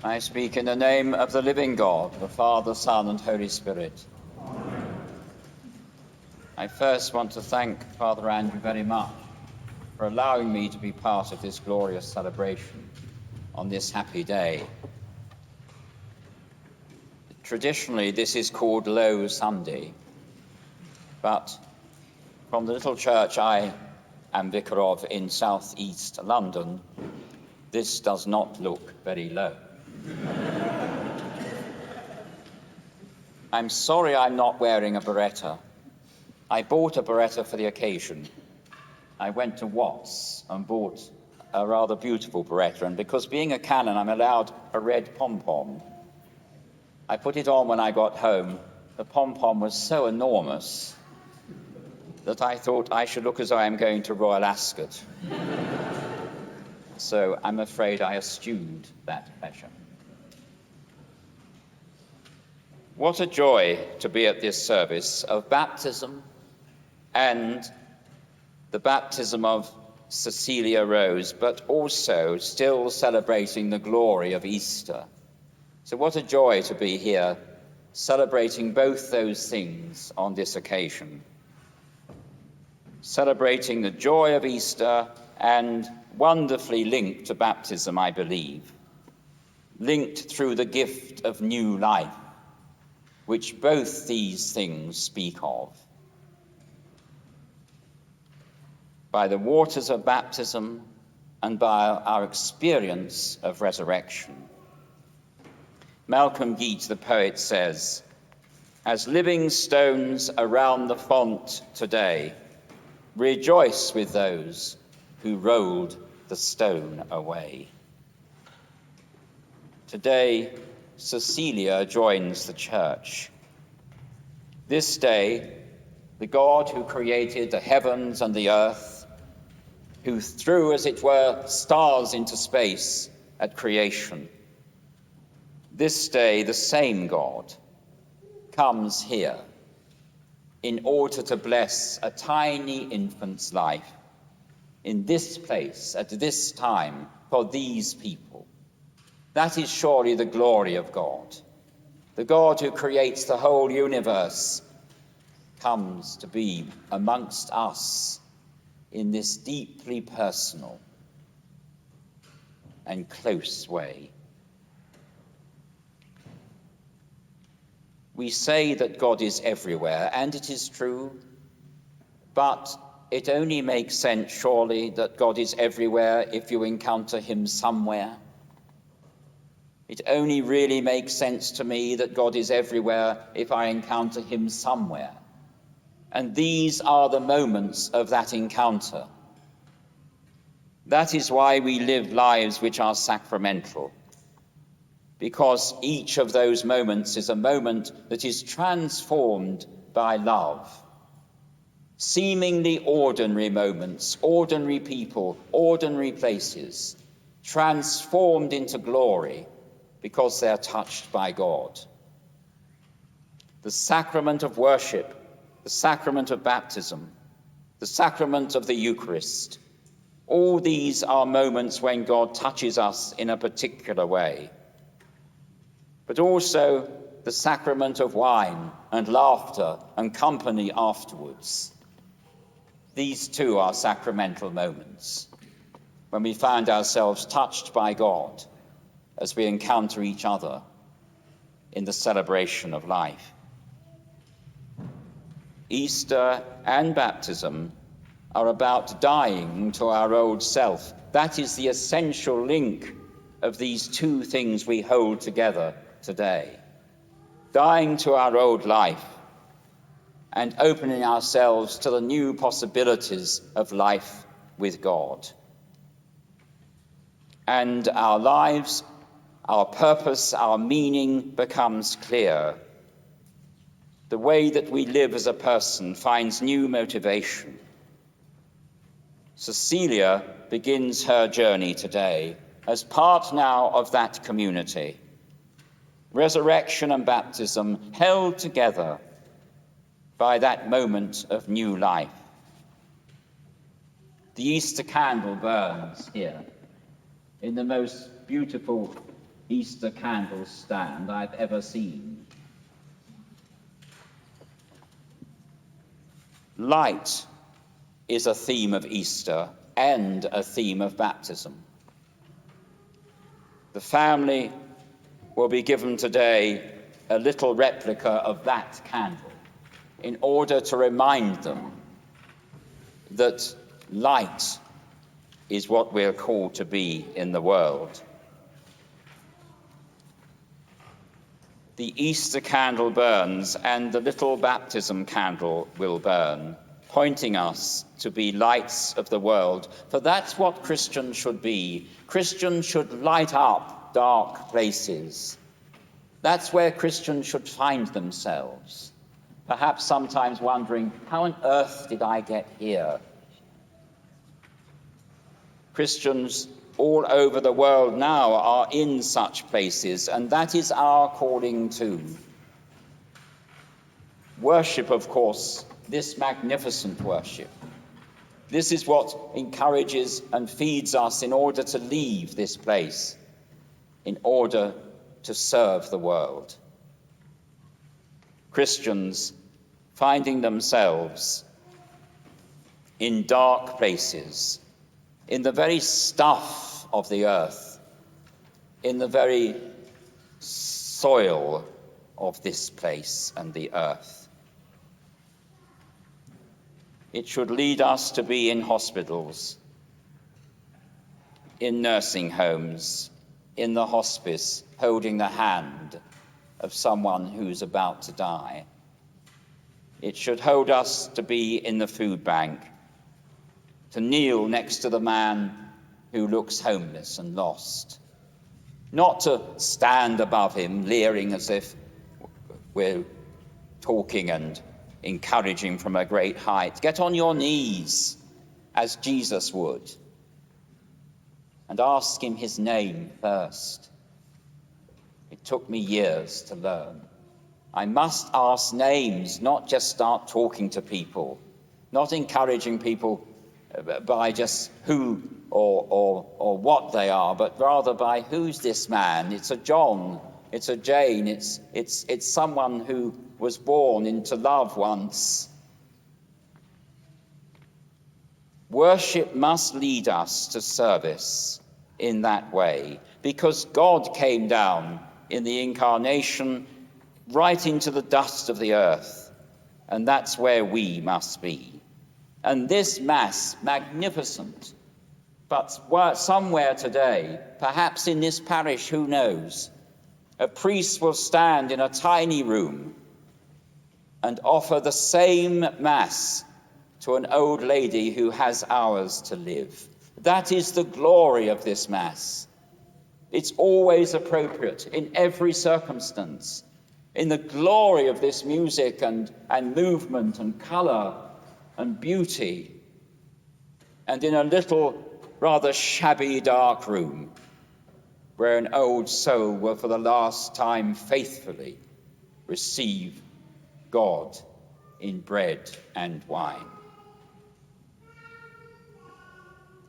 I speak in the name of the living God, the Father, Son, and Holy Spirit. Amen. I first want to thank Father Andrew very much for allowing me to be part of this glorious celebration on this happy day. Traditionally, this is called Low Sunday, but from the little church I am vicar of in southeast London, this does not look very low. I'm sorry I'm not wearing a beretta. I bought a beretta for the occasion. I went to Watts and bought a rather beautiful beretta, and because being a canon, I'm allowed a red pom-pom. I put it on when I got home. The pom-pom was so enormous that I thought I should look as though I'm going to Royal Ascot. So I'm afraid I eschewed that pleasure. What a joy to be at this service of baptism and the baptism of Cecilia Rose, but also still celebrating the glory of Easter. So what a joy to be here celebrating both those things on this occasion. Celebrating the joy of Easter and wonderfully linked to baptism, I believe. Linked through the gift of new life, which both these things speak of. By the waters of baptism and by our experience of resurrection. Malcolm Geete, the poet, says, "As living stones around the font today, rejoice with those who rolled the stone away." Today, Cecilia joins the church. This day, the God who created the heavens and the earth, who threw, as it were, stars into space at creation, this day, the same God comes here in order to bless a tiny infant's life in this place, at this time, for these people. That is surely the glory of God. The God who creates the whole universe comes to be amongst us in this deeply personal and close way. We say that God is everywhere, and it is true, but it only makes sense, surely, that God is everywhere if you encounter him somewhere. It only really makes sense to me that God is everywhere if I encounter him somewhere. And these are the moments of that encounter. That is why we live lives which are sacramental, because each of those moments is a moment that is transformed by love. Seemingly ordinary moments, ordinary people, ordinary places, transformed into glory because they are touched by God. The sacrament of worship, the sacrament of baptism, the sacrament of the Eucharist, all these are moments when God touches us in a particular way. But also the sacrament of wine and laughter and company afterwards. These too are sacramental moments when we find ourselves touched by God as we encounter each other in the celebration of life. Easter and baptism are about dying to our old self. That is the essential link of these two things we hold together today. Dying to our old life and opening ourselves to the new possibilities of life with God. And our lives, our purpose, our meaning becomes clear. The way that we live as a person finds new motivation. Cecilia begins her journey today as part now of that community. Resurrection and baptism held together by that moment of new life. The Easter candle burns here in the most beautiful Easter candle stand I've ever seen. Light is a theme of Easter and a theme of baptism. The family will be given today a little replica of that candle in order to remind them that light is what we're called to be in the world. The Easter candle burns and the little baptism candle will burn, pointing us to be lights of the world, for that's what Christians should be. Christians should light up dark places. That's where Christians should find themselves, perhaps sometimes wondering, how on earth did I get here? Christians all over the world now are in such places, and that is our calling too. Worship, of course, this magnificent worship. This is what encourages and feeds us in order to leave this place, in order to serve the world. Christians finding themselves in dark places, in the very stuff of the earth, in the very soil of this place and the earth. It should lead us to be in hospitals, in nursing homes, in the hospice, holding the hand of someone who's about to die. It should hold us to be in the food bank, to kneel next to the man who looks homeless and lost, not to stand above him, leering as if we're talking and encouraging from a great height. Get on your knees, as Jesus would, and ask him his name first. It took me years to learn. I must ask names, not just start talking to people, not encouraging people by just who or what they are, but rather by who's this man? It's a John, it's a Jane, it's someone who was born into love once. Worship must lead us to service in that way, because God came down in the incarnation right into the dust of the earth, and that's where we must be. And this Mass, magnificent, but somewhere today, perhaps in this parish, who knows, a priest will stand in a tiny room and offer the same Mass to an old lady who has hours to live. That is the glory of this Mass. It's always appropriate in every circumstance. In the glory of this music and movement and colour and beauty, and in a little rather shabby dark room where an old soul will for the last time faithfully receive God in bread and wine.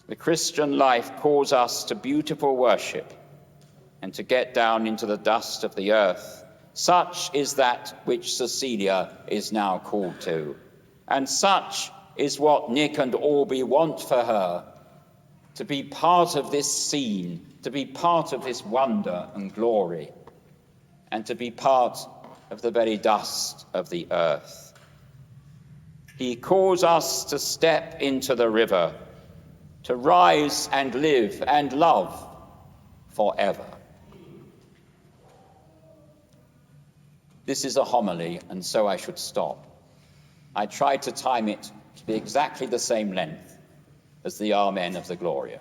The Christian life calls us to beautiful worship and to get down into the dust of the earth. Such is that which Cecilia is now called to. And such is what Nick and Orby want for her, to be part of this scene, to be part of this wonder and glory, and to be part of the very dust of the earth. He calls us to step into the river, to rise and live and love forever. This is a homily, and so I should stop. I tried to time it to be exactly the same length as the Amen of the Gloria.